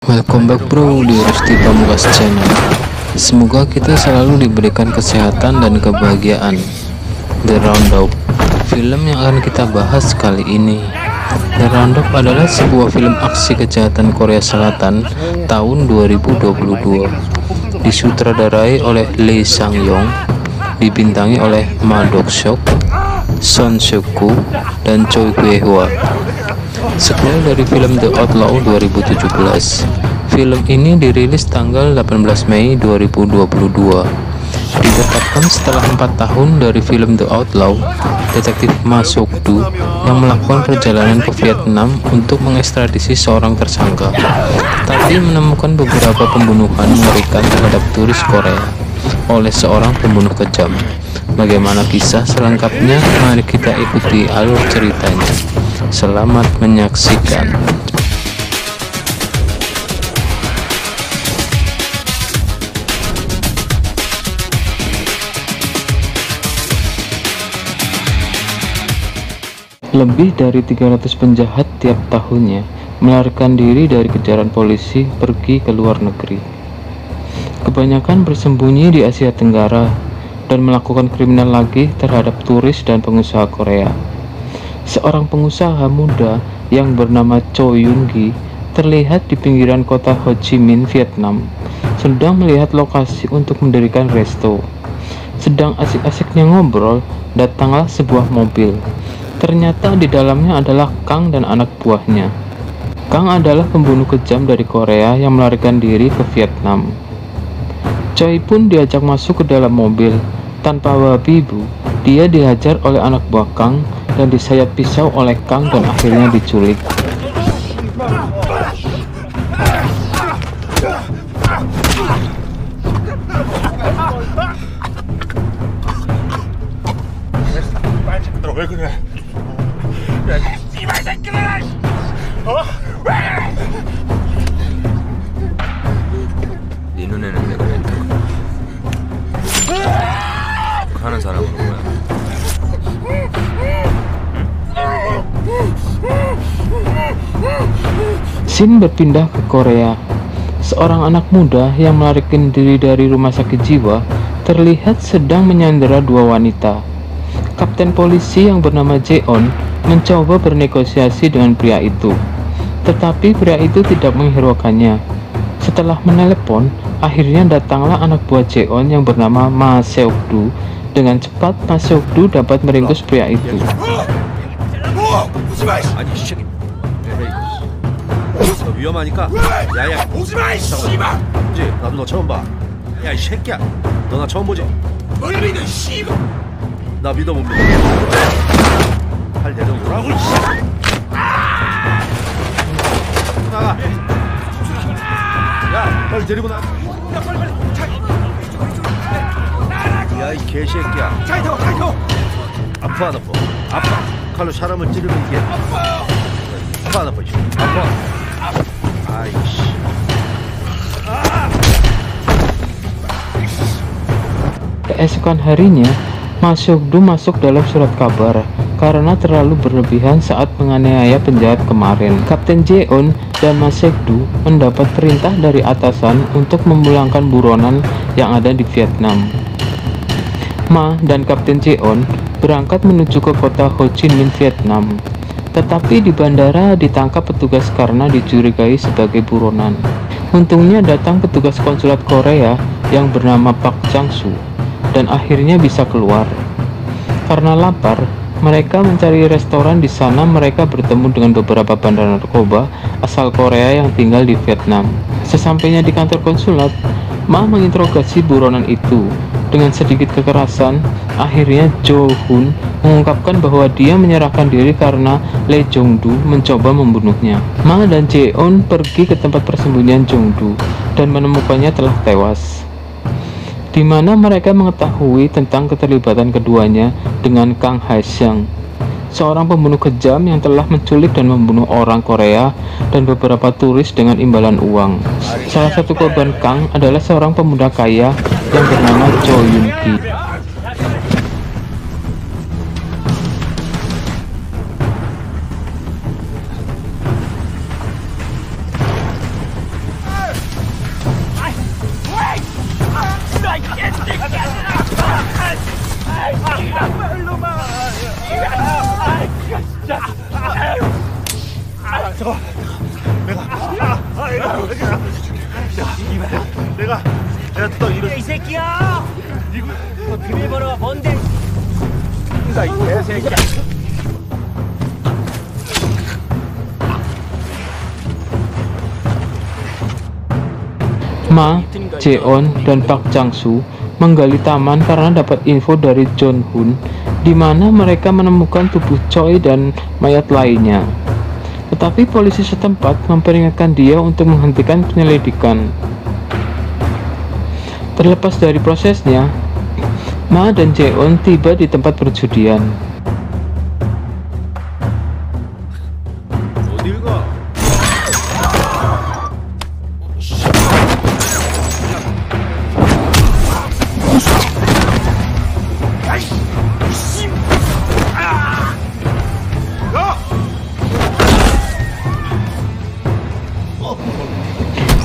Welcome back bro di Rusty Pamungkas channel. Semoga kita selalu diberikan kesehatan dan kebahagiaan. The Roundup, film yang akan kita bahas kali ini. The Roundup adalah sebuah film aksi kejahatan Korea Selatan tahun 2022. Disutradarai oleh Lee Sang-yong, dibintangi oleh Ma Dok-seok, Son Seok-gu, dan Choi Kwe-hwa. Sequel dari film The Outlaw 2017. Film ini dirilis tanggal 18 Mei 2022. Ditetapkan setelah 4 tahun dari film The Outlaw, detektif Ma Seok-du yang melakukan perjalanan ke Vietnam untuk mengekstradisi seorang tersangka, tapi menemukan beberapa pembunuhan mengerikan terhadap turis Korea oleh seorang pembunuh kejam. Bagaimana kisah selengkapnya? Mari kita ikuti alur ceritanya. Selamat menyaksikan. Lebih dari 300 penjahat tiap tahunnya melarikan diri dari kejaran polisi pergi ke luar negeri. Kebanyakan bersembunyi di Asia Tenggara dan melakukan kriminal lagi terhadap turis dan pengusaha Korea. Seorang pengusaha muda yang bernama Cho Yoon-gi terlihat di pinggiran kota Ho Chi Minh, Vietnam, sedang melihat lokasi untuk mendirikan resto. Sedang asik-asiknya ngobrol, datanglah sebuah mobil. Ternyata di dalamnya adalah Kang dan anak buahnya. Kang adalah pembunuh kejam dari Korea yang melarikan diri ke Vietnam. Choi pun diajak masuk ke dalam mobil. Tanpa babi ibu, dia dihajar oleh anak buah Kang dan disayat pisau oleh Kang dan akhirnya diculik. 네 눈에는 내가 왜 하는 사람으로 뭐야? Scene berpindah ke Korea. Seorang anak muda yang melarikan diri dari rumah sakit jiwa terlihat sedang menyandera dua wanita. Kapten polisi yang bernama Jeon mencoba bernegosiasi dengan pria itu, tetapi pria itu tidak menghiraukannya. Setelah menelepon, akhirnya datanglah anak buah Jeon yang bernama Ma Seok-du. Dengan cepat, Ma Seok-du dapat meringkus pria itu. 아니 이 새끼 너 위험하니까 야야 오지마 이 씨발 이제 나도 너 처음 봐 야 이 새끼야 너 나 처음 보지 뭘 믿어 씨발 나 믿어 못 믿어 팔 내려놓으라고 나가 야 빨리 데리고 나가 야 빨리 야 이 개새끼야 차이터 아파 안 아파 아파 칼로 사람을 찌르면 이게 아파 안 아파 아파 아이씨 Keesokan harinya, Ma Seok-du masuk dalam surat kabar karena terlalu berlebihan saat menganiaya penjahat kemarin. Kapten Jeon dan Ma Seok-du mendapat perintah dari atasan untuk memulangkan buronan yang ada di Vietnam. Ma dan Kapten Jeon berangkat menuju ke kota Ho Chi Minh, Vietnam. Tetapi di bandara ditangkap petugas karena dicurigai sebagai buronan. Untungnya datang petugas konsulat Korea yang bernama Park Chang-soo dan akhirnya bisa keluar. Karena lapar, mereka mencari restoran. Di sana mereka bertemu dengan beberapa bandar narkoba asal Korea yang tinggal di Vietnam. Sesampainya di kantor konsulat, Ma menginterogasi buronan itu. Dengan sedikit kekerasan, akhirnya Jo Hun mengungkapkan bahwa dia menyerahkan diri karena Lee Jong-du mencoba membunuhnya. Ma dan Jeon pergi ke tempat persembunyian Jong-du dan menemukannya telah tewas, di mana mereka mengetahui tentang keterlibatan keduanya dengan Kang Hae-seung, seorang pembunuh kejam yang telah menculik dan membunuh orang Korea dan beberapa turis dengan imbalan uang. Salah satu korban Kang adalah seorang pemuda kaya yang bernama Cho Yoon-gi. 내가 듣던 이런 이 새끼야! 너 비밀번호가 뭔데? 이 개새끼야. Ma, Jeon, dan Park Chang-soo menggali taman karena dapat info dari John Hun di mana mereka menemukan tubuh Choi dan mayat lainnya. Tetapi polisi setempat memperingatkan dia untuk menghentikan penyelidikan. Terlepas dari prosesnya, Ma dan Jeon tiba di tempat perjudian. 어딜 가?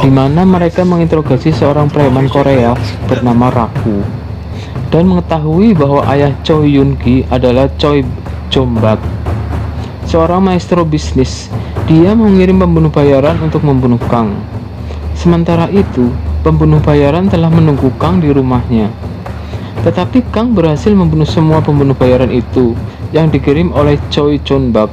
Di mana mereka menginterogasi seorang preman Korea bernama Raku dan mengetahui bahwa ayah Choi Yun-gi adalah Choi Jombak, seorang maestro bisnis. Dia mengirim pembunuh bayaran untuk membunuh Kang. Sementara itu, pembunuh bayaran telah menunggu Kang di rumahnya. Tetapi Kang berhasil membunuh semua pembunuh bayaran itu yang dikirim oleh Choi Jombak.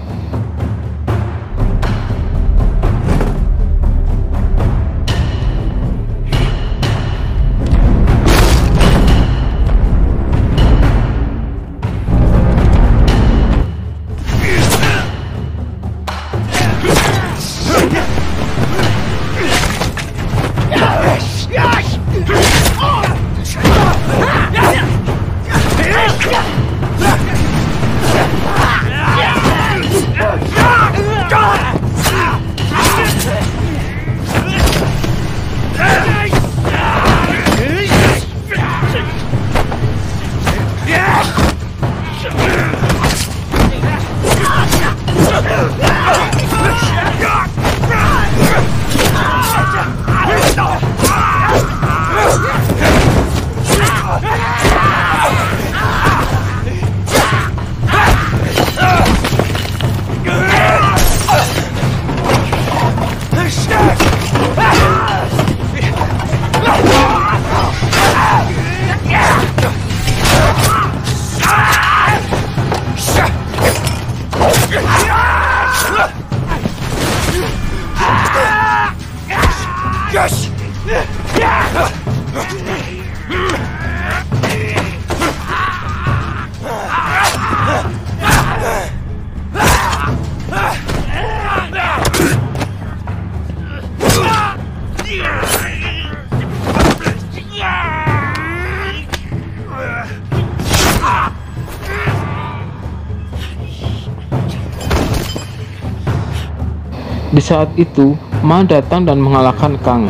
Di saat itu, Ma datang dan mengalahkan Kang.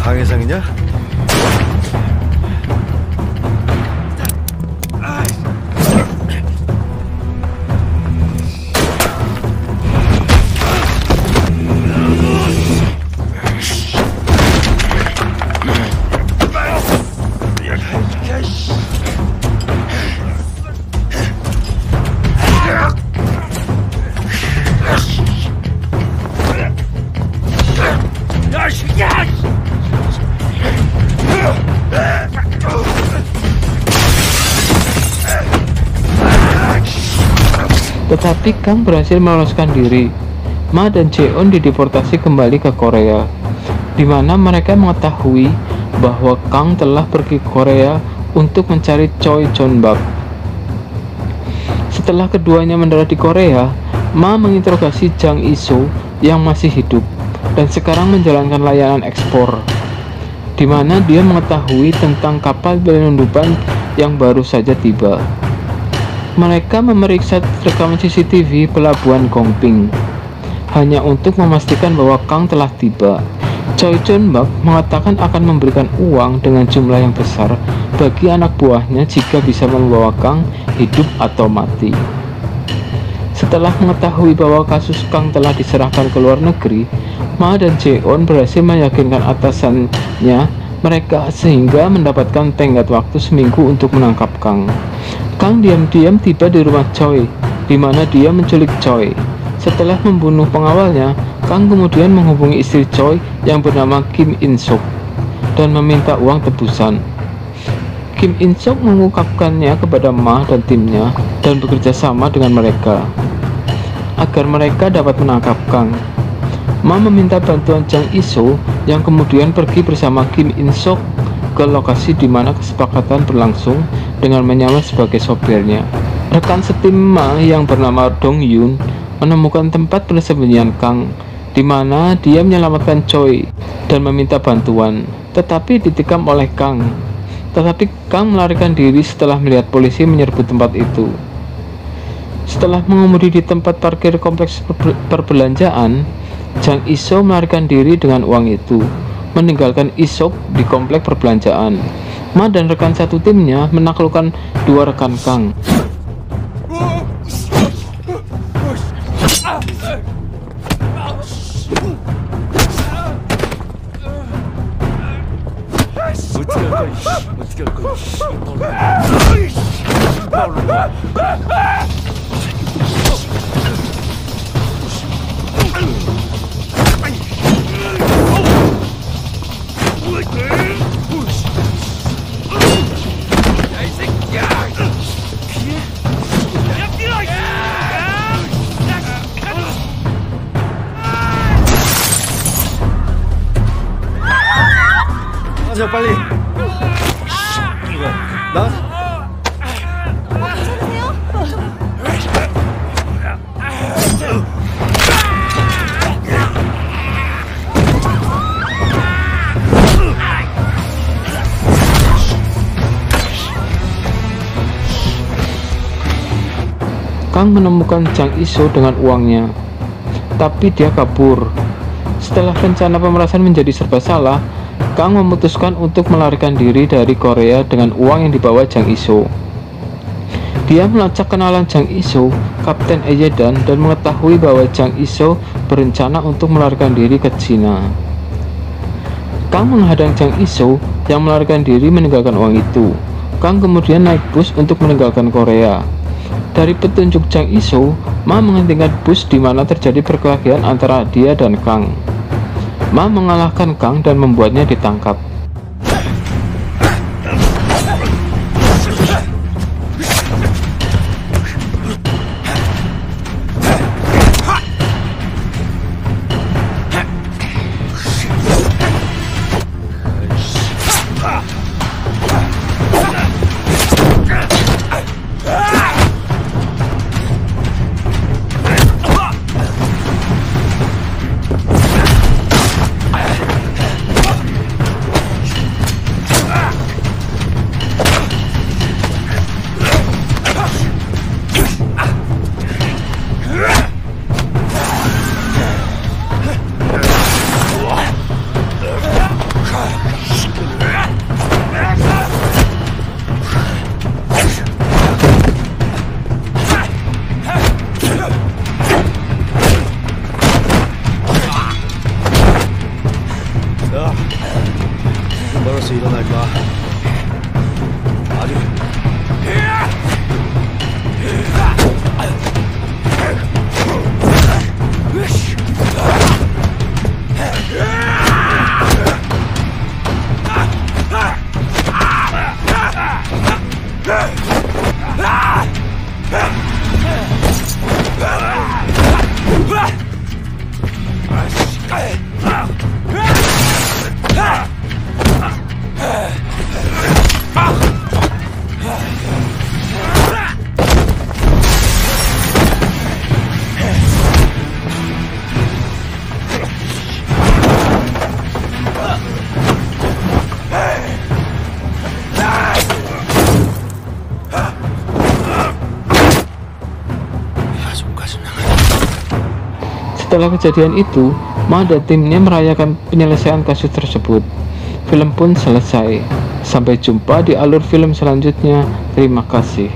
강혜상이냐? Tetapi Kang berhasil meloloskan diri. Ma dan Jeon dideportasi kembali ke Korea, di mana mereka mengetahui bahwa Kang telah pergi ke Korea untuk mencari Choi Jombak. Setelah keduanya mendarat di Korea, Ma menginterogasi Jang Iso yang masih hidup dan sekarang menjalankan layanan ekspor, di mana dia mengetahui tentang kapal penyelundupan yang baru saja tiba. Mereka memeriksa rekaman CCTV pelabuhan Gongping hanya untuk memastikan bahwa Kang telah tiba. Choi Chun Bak mengatakan akan memberikan uang dengan jumlah yang besar bagi anak buahnya jika bisa membawa Kang hidup atau mati. Setelah mengetahui bahwa kasus Kang telah diserahkan ke luar negeri, Ma dan Jeon berhasil meyakinkan atasannya mereka sehingga mendapatkan tenggat waktu seminggu untuk menangkap Kang. Kang diam-diam tiba di rumah Choi, di mana dia menculik Choi. Setelah membunuh pengawalnya, Kang kemudian menghubungi istri Choi yang bernama Kim In Suk dan meminta uang tebusan. Kim In Suk mengungkapkannya kepada Ma dan timnya dan bekerja sama dengan mereka agar mereka dapat menangkap Kang. Ma meminta bantuan Jang Iso yang kemudian pergi bersama Kim In Suk ke lokasi di mana kesepakatan berlangsung dengan menyamar sebagai sopirnya. Rekan setim Ma yang bernama Dong Yun menemukan tempat persembunyian Kang, di mana dia menyelamatkan Choi dan meminta bantuan, tetapi ditikam oleh Kang. Tetapi Kang melarikan diri setelah melihat polisi menyerbu tempat itu. Setelah mengemudi di tempat parkir kompleks perbelanjaan, Jang Iso melarikan diri dengan uang itu, meninggalkan Isok di komplek perbelanjaan. Ma dan rekan satu timnya menaklukkan dua rekan Kang. 빨리. 나? Kang menemukan Jang Iso dengan uangnya, tapi dia kabur. Setelah rencana pemerasan menjadi serba salah, Kang memutuskan untuk melarikan diri dari Korea dengan uang yang dibawa Jang Iso. Dia melacak kenalan Jang Iso, Kapten Eyedan, dan mengetahui bahwa Jang Iso berencana untuk melarikan diri ke Cina. Kang menghadang Jang Iso yang melarikan diri meninggalkan uang itu. Kang kemudian naik bus untuk meninggalkan Korea. Dari petunjuk Jang Iso, Ma menghentikan bus di mana terjadi perkelahian antara dia dan Kang. Ma mengalahkan Kang dan membuatnya ditangkap. 멀어서 일어날까? 아직 Setelah kejadian itu, Ma dan timnya merayakan penyelesaian kasus tersebut. Film pun selesai. Sampai jumpa di alur film selanjutnya. Terima kasih.